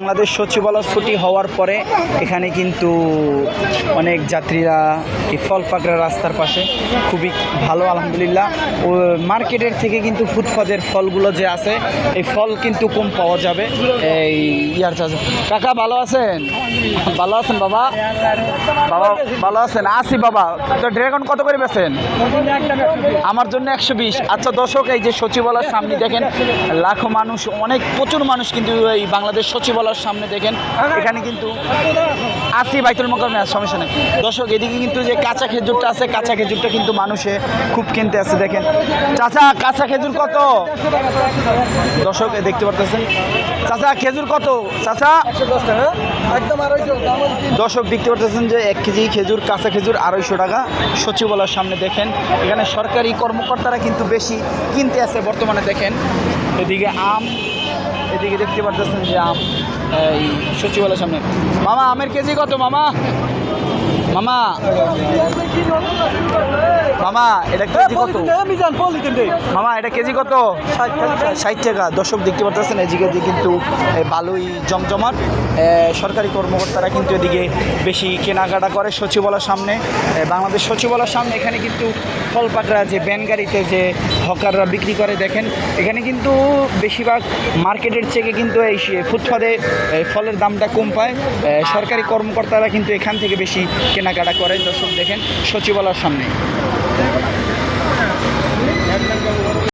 বাংলাদেশ সচিবালয় ছুটি হওয়ার পরে এখানে কিন্তু অনেক যাত্রীরা এই ফল পাকড়া রাস্তার পাশে খুবই ভালো আলহামদুলিল্লাহ। ও মার্কেটের থেকে কিন্তু ফুটপাতের ফলগুলো যে আছে এই ফল কিন্তু কম পাওয়া যাবে। এই ইয়ার চাষ কাকা ভালো আছেন? ভালো আছেন বাবা? বাবা ভালো আছেন? আসি বাবা। তো ড্রাগন কত করে বেছেন? আমার জন্য 120। আচ্ছা দর্শক, এই যে সচিবালয়ের সামনে দেখেন লাখো মানুষ, অনেক প্রচুর মানুষ কিন্তু এই বাংলাদেশ সচিবালয়ের সামনে দেখেন এখানে কিন্তু আসি বাইতুল মোকাররমে সমস্যা নেই। দর্শক এদিকে কিন্তু যে কাঁচা খেজুরটা আছে, কাঁচা খেজুরটা কিন্তু মানুষে খুব কিনতে আছে। দেখেন চাচা কাঁচা খেজুর কত? দর্শক দেখতে পারতেছেন চাচা খেজুর কত? চাচা দর্শক দেখতে পারতেছেন যে 1 কেজি খেজুর, কাঁচা খেজুর 250 টাকা। সচিবালয়ের সামনে দেখেন এখানে সরকারি কর্মকর্তারা কিন্তু বেশি কিনতে আছে বর্তমানে। দেখেন এদিকে আম, এদিকে দেখতে পারতেছেন যে আম এই সচিবালয়ের সামনে। মামা আমের কেজি কত মামা? মামা মামা এটা কেজি কত? মামা এটা কেজি কত? 60 টাকা। দর্শক দেখতে পাচ্ছেন এদিকে কিন্তু ভালোই জমজমাট। সরকারি কর্মকর্তারা কিন্তু এদিকে বেশি কেনাকাটা করে সচিবালয়ের সামনে। বাংলাদেশ সচিবালয়ের সামনে এখানে কিন্তু ফল পাকড়া যে ভ্যান গাড়িতে যে হকাররা বিক্রি করে, দেখেন এখানে কিন্তু বেশিরভাগ মার্কেটের থেকে কিন্তু এই ফুটপাতে ফলের দামটা কম পায়। সরকারি কর্মকর্তারা কিন্তু এখান থেকে বেশি কেনাকাটা করে। দর্শক দেখেন সচিবালয়ের সামনে।